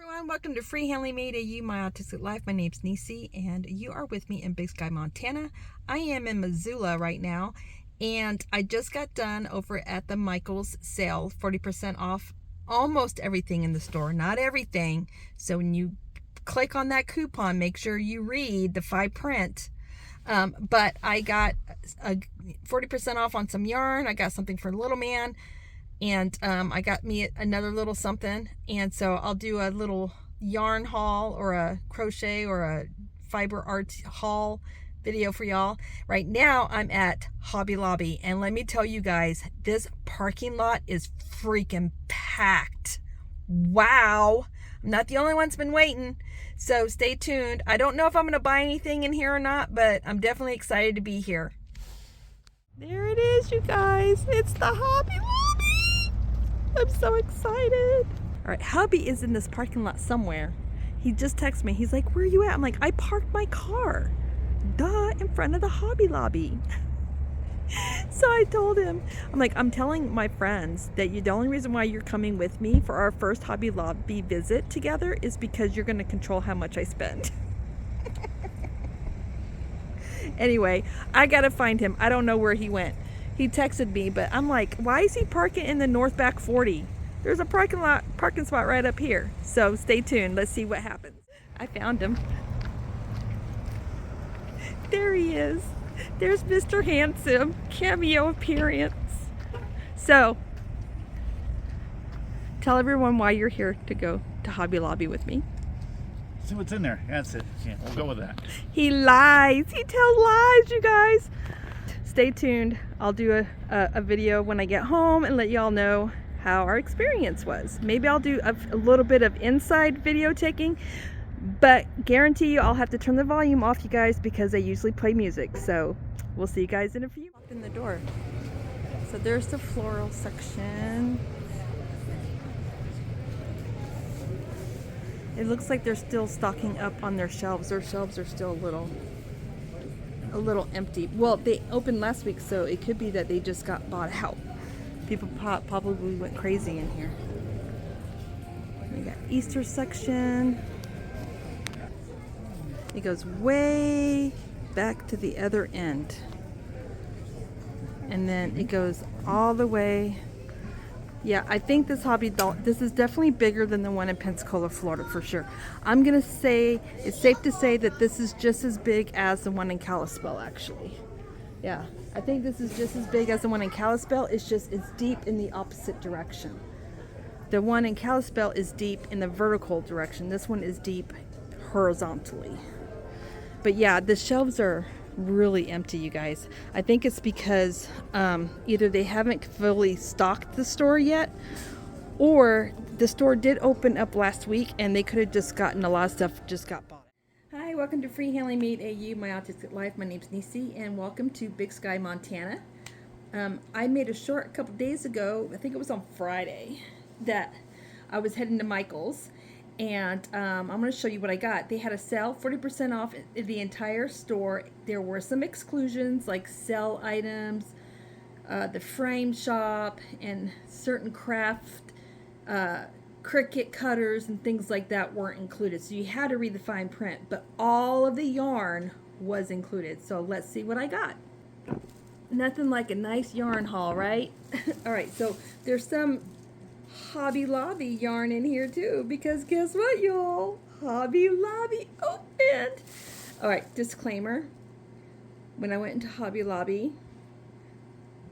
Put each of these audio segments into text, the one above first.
Everyone, welcome to Free Handling Made a My Autistic Life. My name's Nisi, and you are with me in Big Sky, Montana. I am in Missoula right now, and I just got done over at the Michael's sale, 40% off almost everything in the store. Not everything, so when you click on that coupon, make sure you read the fine print. But I got a 40% off on some yarn. I got something for little man. And I got me another little something, and so I'll do a little yarn haul or a crochet or a fiber art haul video for y'all. Right now I'm at Hobby Lobby, and let me tell you guys, this parking lot is freaking packed. Wow, I'm not the only one that's been waiting, so stay tuned. I don't know if I'm gonna buy anything in here or not, but I'm definitely excited to be here. There it is, you guys. It's the Hobby Lobby. I'm so excited. All right, hubby is in this parking lot somewhere. He just texted me. He's like, where are you at? I'm like, I parked my car. Duh, in front of the Hobby Lobby. So I told him, I'm like, I'm telling my friends that the only reason why you're coming with me for our first Hobby Lobby visit together is because you're going to control how much I spend. Anyway, I got to find him. I don't know where he went. He texted me, but I'm like, why is he parking in the North Back 40? There's a parking spot right up here. So stay tuned. Let's see what happens. I found him. There he is. There's Mr. Handsome, cameo appearance. So, tell everyone why you're here to go to Hobby Lobby with me. See what's in there. That's it. Yeah, we'll go with that. He lies. He tells lies, you guys. Stay tuned. I'll do a video when I get home and let y'all know how our experience was. Maybe I'll do a little bit of inside video taking, but guarantee you I'll have to turn the volume off, you guys, because I usually play music. So we'll see you guys in a few. Walk in the door. So there's the floral section. It looks like they're still stocking up on their shelves. Their shelves are still a little empty. Well, they opened last week, so it could be that they just got bought out. People probably went crazy in here. We got Easter section. It goes way back to the other end, and then it goes all the way. Yeah, I think this this is definitely bigger than the one in Pensacola, Florida, for sure. I'm gonna say it's safe to say that this is just as big as the one in Kalispell, actually. Yeah, I think this is just as big as the one in Kalispell. It's deep in the opposite direction. The one in Kalispell is deep in the vertical direction. This one is deep horizontally. But yeah, the shelves are really empty, you guys. I think it's because either they haven't fully stocked the store yet, or the store did open up last week and they could have just gotten a lot of stuff just got bought. Hi, welcome to Free Handling Made AU, My Autistic Life. My name's Nisi, and welcome to Big Sky, Montana. I made a short a couple days ago, I think it was on Friday, that I was heading to Michael's. And I'm going to show you what I got. They had a sale, 40% off the entire store. There were some exclusions like sell items, the frame shop, and certain craft Cricut cutters and things like that weren't included. So you had to read the fine print, but all of the yarn was included. So let's see what I got. Nothing like a nice yarn haul, right? All right, so there's some Hobby Lobby yarn in here too, because guess what, y'all? Hobby Lobby opened. All right, disclaimer. When I went into Hobby Lobby,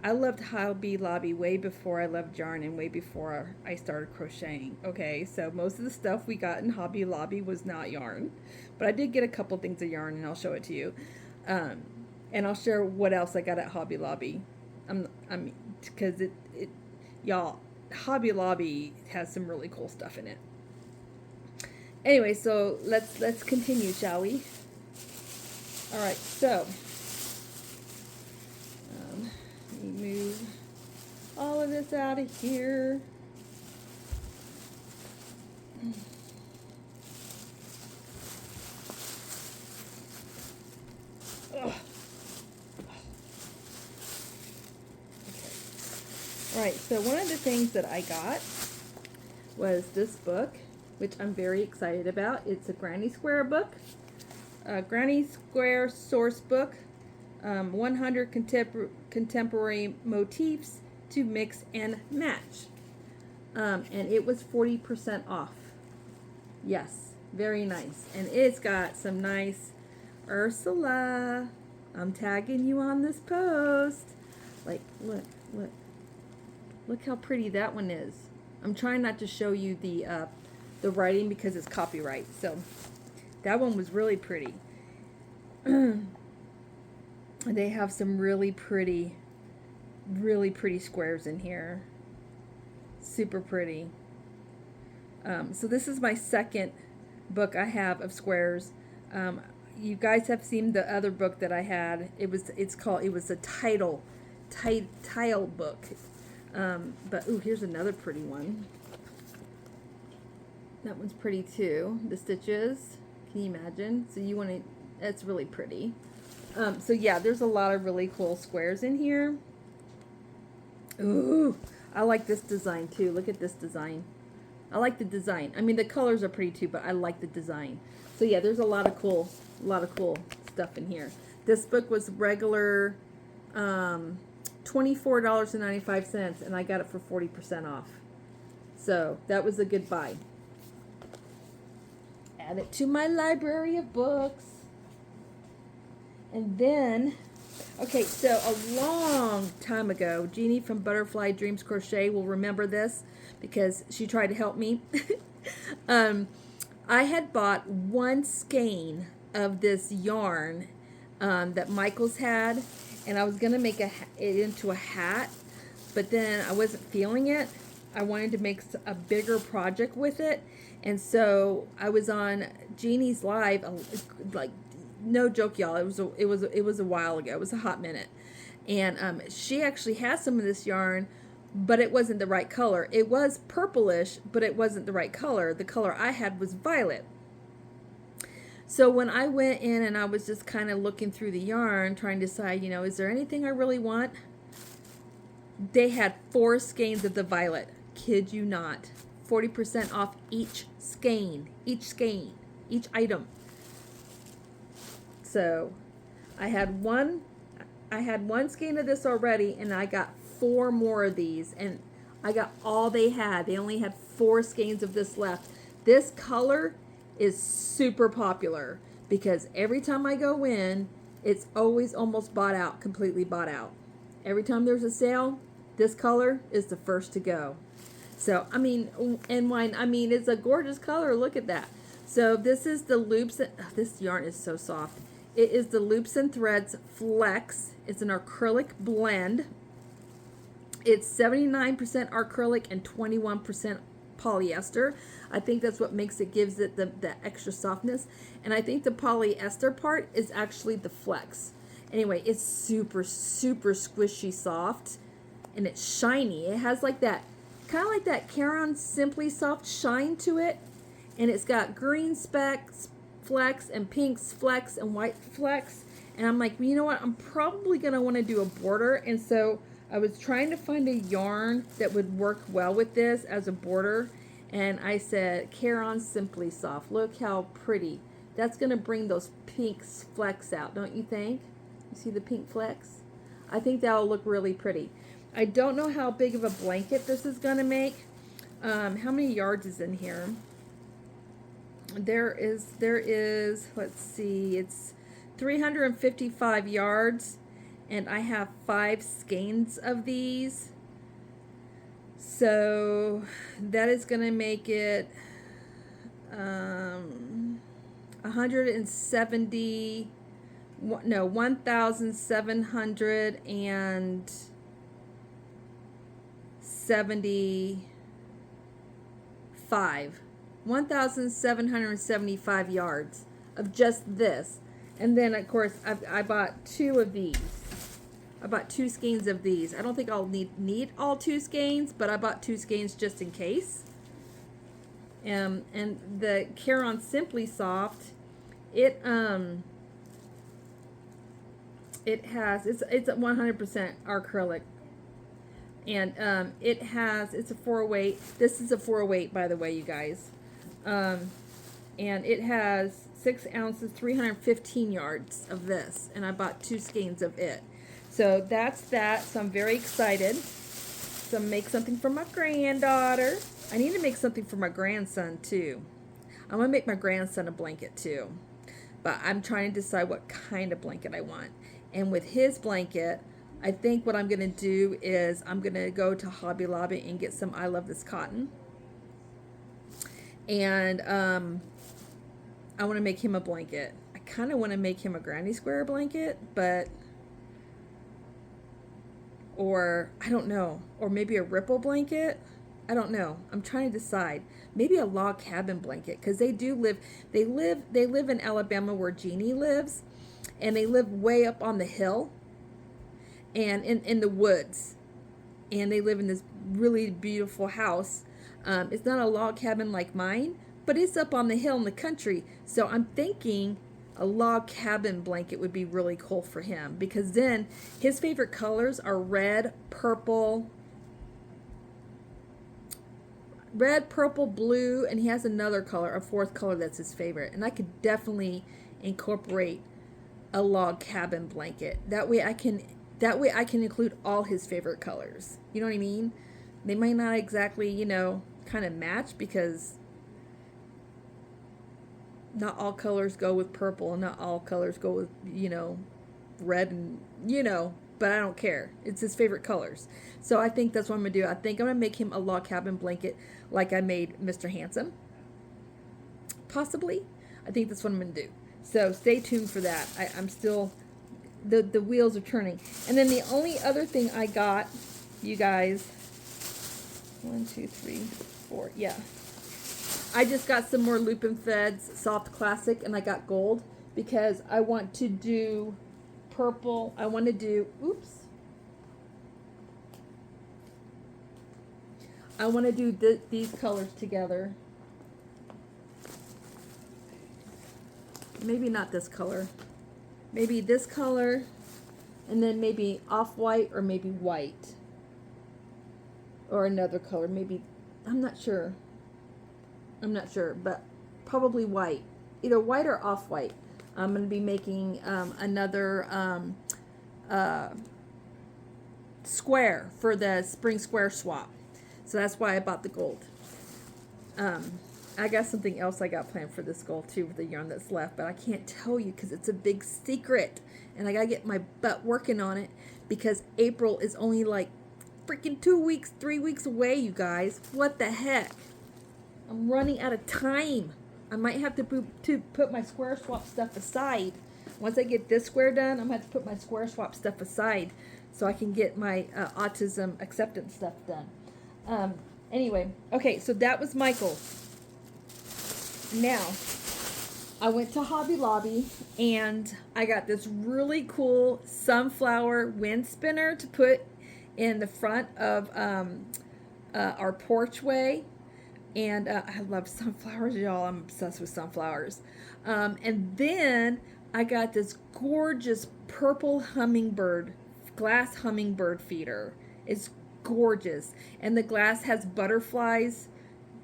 I loved Hobby Lobby way before I loved yarn and way before I started crocheting. Okay, so most of the stuff we got in Hobby Lobby was not yarn, but I did get a couple things of yarn, and I'll show it to you. And I'll share what else I got at Hobby Lobby. Because y'all, Hobby Lobby has some really cool stuff in it. Anyway, so let's continue, shall we? All right, so let me move all of this out of here. Ugh. All right, so one of the things that I got was this book. which I'm very excited about. It's a Granny Square book, a Granny Square source book, 100 contemporary motifs to mix and match. And it was 40% off. Yes, very nice. And it's got some nice Ursula. I'm tagging you on this post. Like, look. Look how pretty that one is. I'm trying not to show you the writing because it's copyright. So that one was really pretty. They have some really pretty squares in here. Super pretty. So this is my second book I have of squares. You guys have seen the other book that I had. It was a tile book. But ooh, here's another pretty one. That one's pretty too. The stitches. Can you imagine? So you want to? That's really pretty. So yeah, there's a lot of really cool squares in here. Ooh, I like this design too. Look at this design. I like the design. I mean, the colors are pretty too, but I like the design. So yeah, there's a lot of cool stuff in here. This book was regular $24.95, and I got it for 40% off. So that was a good buy. Add it to my library of books. And then, okay, so a long time ago, Jeannie from Butterfly Dreams Crochet will remember this because she tried to help me. I had bought one skein of this yarn that Michael's had, and I was going to make it into a hat, but then I wasn't feeling it. I wanted to make a bigger project with it, and so I was on Jeannie's live, like, no joke, y'all. It was a while ago. It was a hot minute, and she actually has some of this yarn, but it wasn't the right color. It was purplish, but it wasn't the right color. The color I had was violet. So when I went in and I was just kind of looking through the yarn, trying to decide, is there anything I really want? They had 4 skeins of the violet. Kid you not. 40% off each skein, each item. So I had one skein of this already, and I got 4 more of these, and I got all they had. They only had 4 skeins of this left. This color is super popular because every time I go in, it's always almost bought out, completely bought out. Every time there's a sale, this color is the first to go. So, I mean, and wine, I mean, it's a gorgeous color. Look at that. So this is the loops. This yarn is so soft. It is the Loops and Threads Flex. It's an acrylic blend. It's 79% acrylic and 21% polyester. I think that's what gives it the extra softness. And I think the polyester part is actually the flex. Anyway, it's super squishy soft, and it's shiny. It has like that, kind of like that Joann's Simply Soft shine to it. And it's got green specks flecks and pinks flecks and white flecks. And I'm like, well, you know what? I'm probably going to want to do a border. And so I was trying to find a yarn that would work well with this as a border. And I said, Joann's Simply Soft. Look how pretty. That's going to bring those pink flecks out, don't you think? You see the pink flecks? I think that'll look really pretty. I don't know how big of a blanket this is going to make. How many yards is in here? There is, let's see, it's 355 yards, and I have 5 skeins of these. So that is going to make it 1,775 yards of just this. And then, of course, I bought 2 of these. I bought 2 skeins of these. I don't think I'll need all 2 skeins, but I bought 2 skeins just in case. And the Joann's Simply Soft, it's 100% acrylic. And it's a 408. This is a 408, by the way, you guys. And it has 6 ounces, 315 yards of this, and I bought 2 skeins of it. So that's that. So I'm very excited. So make something for my granddaughter. I need to make something for my grandson too. I'm gonna make my grandson a blanket too, but I'm trying to decide what kind of blanket I want. And with his blanket, I think what I'm gonna do is I'm gonna go to Hobby Lobby and get some I Love This Cotton. And I want to make him a blanket. I kind of want to make him a granny square blanket, but, or I don't know, or maybe a ripple blanket. I don't know. I'm trying to decide. Maybe a log cabin blanket, because they live in Alabama where Jeannie lives, and they live way up on the hill and in the woods, and they live in this really beautiful house. It's not a log cabin like mine, but it's up on the hill in the country. So I'm thinking a log cabin blanket would be really cool for him, because then his favorite colors are red, purple, blue, and he has another color, a 4th color that's his favorite. And I could definitely incorporate a log cabin blanket. That way I can include all his favorite colors. You know what I mean? They might not exactly, you know, kind of match, because not all colors go with purple and not all colors go with, you know, red, and, you know, but I don't care. It's his favorite colors. So I think that's what I'm going to do. I think I'm going to make him a log cabin blanket like I made Mr. Handsome. Possibly. I think that's what I'm going to do. So stay tuned for that. I'm still, the wheels are turning. And then the only other thing I got, you guys, 1, 2, 3, 4, yeah. I just got some more Lupin Feds Soft Classic, and I got gold because I want to do purple. I want to do, I want to do these colors together. Maybe not this color. Maybe this color, and then maybe off-white, or maybe white. Or another color, maybe, I'm not sure, but probably white, either white or off-white. I'm going to be making another square for the spring square swap, so that's why I bought the gold. I got something else I got planned for this gold too, with the yarn that's left, but I can't tell you because it's a big secret, and I got to get my butt working on it, because April is only like freaking 2 weeks, 3 weeks away, you guys. What the heck? I'm running out of time. I might have to put my square swap stuff aside. Once I get this square done, I'm going to have to put my square swap stuff aside so I can get my autism acceptance stuff done. Anyway, okay, so that was Michael's. Now, I went to Hobby Lobby, and I got this really cool sunflower wind spinner to put in the front of our porchway. And I love sunflowers, y'all. I'm obsessed with sunflowers. And then I got this gorgeous purple hummingbird, glass hummingbird feeder. It's gorgeous. And the glass has butterflies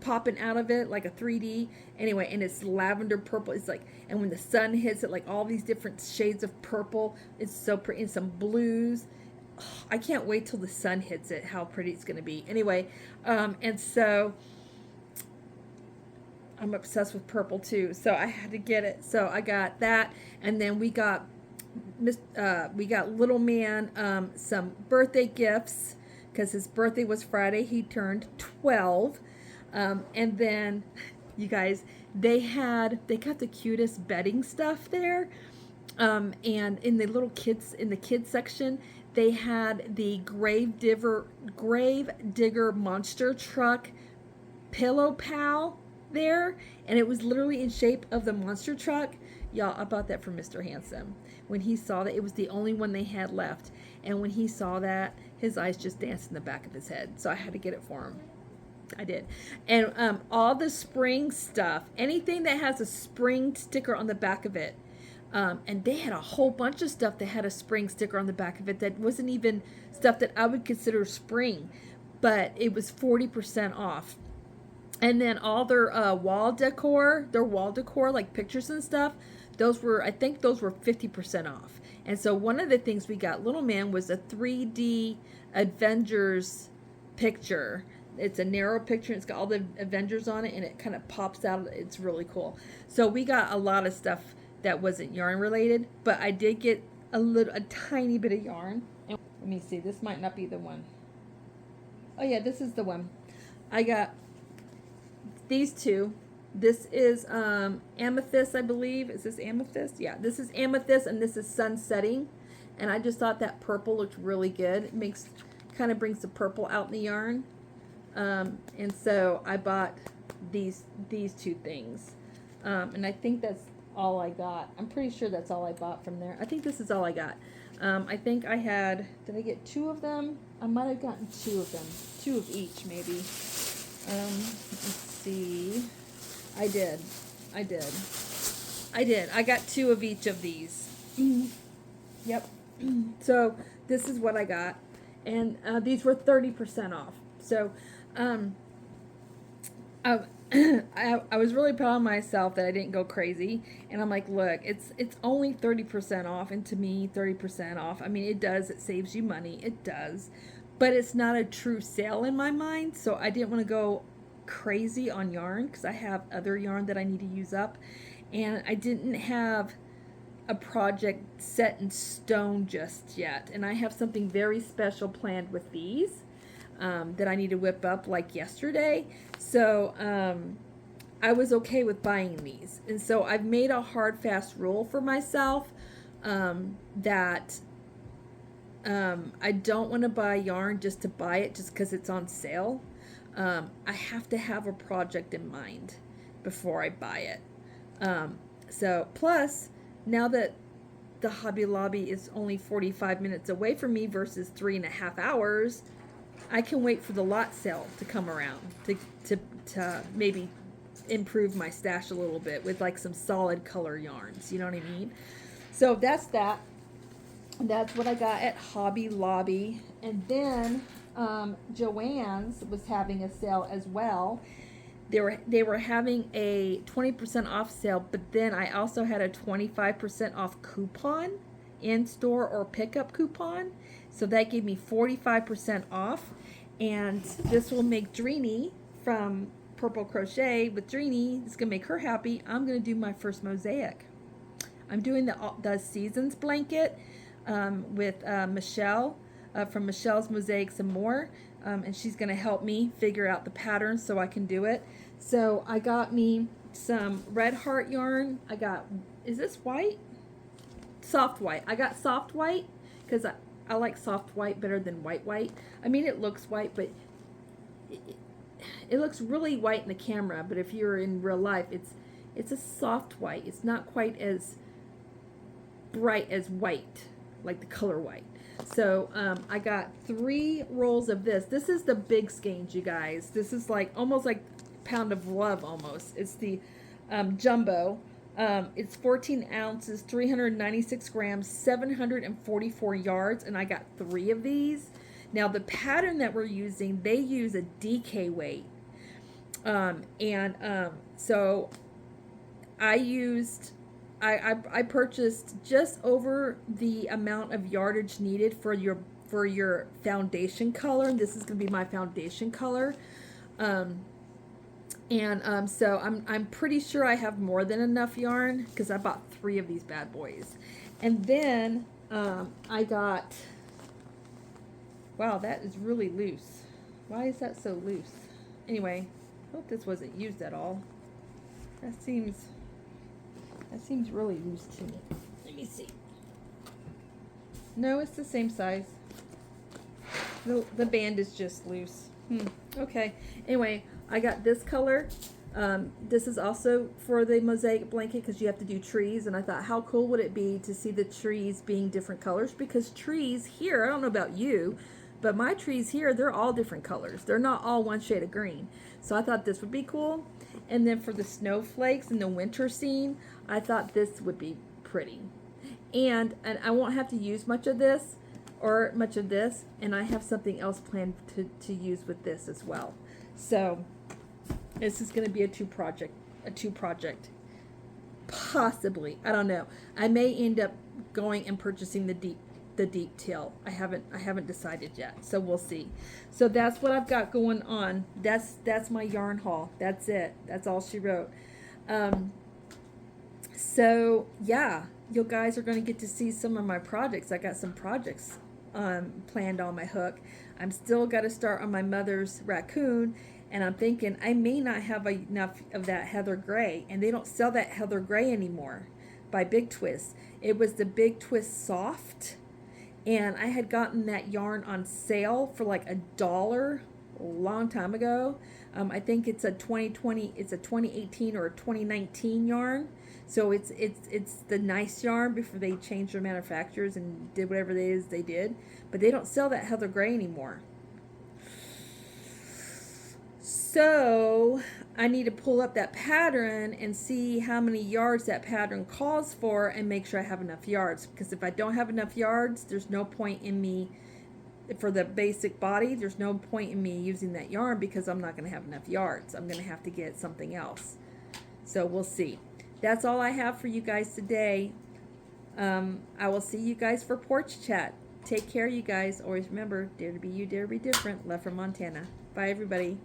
popping out of it, like a 3D. Anyway, and it's lavender purple. It's like, and when the sun hits it, like all these different shades of purple. It's so pretty. And some blues. Oh, I can't wait till the sun hits it, how pretty it's going to be. Anyway, and so I'm obsessed with purple too, so I had to get it. So I got that, and then we got little man some birthday gifts, because his birthday was Friday. He turned 12, and then you guys, they got the cutest bedding stuff there, and in the kids section, they had the grave digger monster truck pillow pal there, and it was literally in shape of the monster truck. Y'all, I bought that for Mr. Handsome. When he saw that, it was the only one they had left, and when he saw that, his eyes just danced in the back of his head, so I had to get it for him. I did. And all the spring stuff, anything that has a spring sticker on the back of it, and they had a whole bunch of stuff that had a spring sticker on the back of it that wasn't even stuff that I would consider spring, but it was 40% off. And then all their wall decor, like pictures and stuff, those were, I think those were 50% off. And so one of the things we got, little man, was a 3D Avengers picture. It's a narrow picture. It's got all the Avengers on it, and it kind of pops out. It's really cool. So we got a lot of stuff that wasn't yarn related, but I did get a tiny bit of yarn. And let me see. This might not be the one. Oh yeah, this is the one. I got these two. This is amethyst, I believe. Is this amethyst? Yeah, this is amethyst, and this is sunsetting. And I just thought that purple looked really good. It makes, kind of brings the purple out in the yarn. And so I bought these two things. And I think that's all I got. I'm pretty sure that's all I bought from there. I think this is all I got. I think I had, did I get 2 of them? I might have gotten 2 of them. 2 of each, maybe. Let's see. I did. I got 2 of each of these. Yep. So this is what I got. And these were 30% off. So I was really proud of myself that I didn't go crazy. And I'm like, look, it's only 30% off. And to me, 30% off, I mean, it saves you money. It does. But it's not a true sale in my mind. So I didn't want to go crazy on yarn because I have other yarn that I need to use up. And I didn't have a project set in stone just yet. And I have something very special planned with these. That I need to whip up like yesterday. So I was okay with buying these. And so I've made a hard, fast rule for myself that I don't want to buy yarn just to buy it just because it's on sale. I have to have a project in mind before I buy it. So plus, now that the Hobby Lobby is only 45 minutes away from me versus 3.5 hours, I can wait for the lot sale to come around to maybe improve my stash a little bit with like some solid color yarns. You know what I mean? So that's that. That's what I got at Hobby Lobby. And then JoAnn's was having a sale as well. They were having a 20% off sale, but then I also had a 25% off coupon, in-store or pickup coupon. So that gave me 45% off. And this will make Jeannie from Purple Crochet with Jeannie, it's going to make her happy. I'm going to do my first mosaic. I'm doing the Seasons blanket with Michelle from Michelle's Mosaics and More. And she's going to help me figure out the patterns so I can do it. So I got me some red heart yarn. I got, is this white? Soft white. I got soft white because I like soft white better than white. I mean, it looks white, but it looks really white in the camera. But if you're in real life, it's a soft white. It's not quite as bright as white, like the color white. So I got 3 rolls of this. This is the big skeins, you guys. This is like almost like a pound of love almost. It's the jumbo. It's 14 ounces, 396 grams, 744 yards, and I got 3 of these. Now the pattern that we're using, they use a DK weight. So I purchased just over the amount of yardage needed for your foundation color. And this is going to be my foundation color. So I'm pretty sure I have more than enough yarn because I bought 3 of these bad boys. And then I got, wow, that is really loose. Why is that so loose? Anyway, I hope this wasn't used at all. That seems really loose to me. Let me see. No, it's the same size. The band is just loose. Okay. Anyway, I got this color. This is also for the mosaic blanket because you have to do trees. And I thought, how cool would it be to see the trees being different colors? Because trees here, I don't know about you, but my trees here, they're all different colors. They're not all one shade of green. So I thought this would be cool. And then for the snowflakes and the winter scene, I thought this would be pretty. And I won't have to use much of this or much of this. And I have something else planned to use with this as well. So This is going to be a two project. Possibly. I don't know. I may end up going and purchasing the deep tail. I haven't decided yet. So we'll see. So that's what I've got going on. That's my yarn haul. That's it. That's all she wrote. So yeah, you guys are going to get to see some of my projects. I got some projects planned on my hook. I'm still got to start on my mother's raccoon, and I'm thinking I may not have enough of that heather gray, and they don't sell that heather gray anymore by Big Twist. It was the Big Twist soft, and I had gotten that yarn on sale for like $1 a long time ago. I think it's a 2020, it's a 2018 or a 2019 yarn. So it's the nice yarn before they changed their manufacturers and did whatever it is they did. But they don't sell that heather gray anymore. So I need to pull up that pattern and see how many yards that pattern calls for and make sure I have enough yards. Because if I don't have enough yards, there's no point in me, for the basic body, there's no point in me using that yarn because I'm not going to have enough yards. I'm going to have to get something else. So we'll see. That's all I have for you guys today. I will see you guys for porch chat. Take care, you guys. Always remember, dare to be you, dare to be different. Love from Montana. Bye, everybody.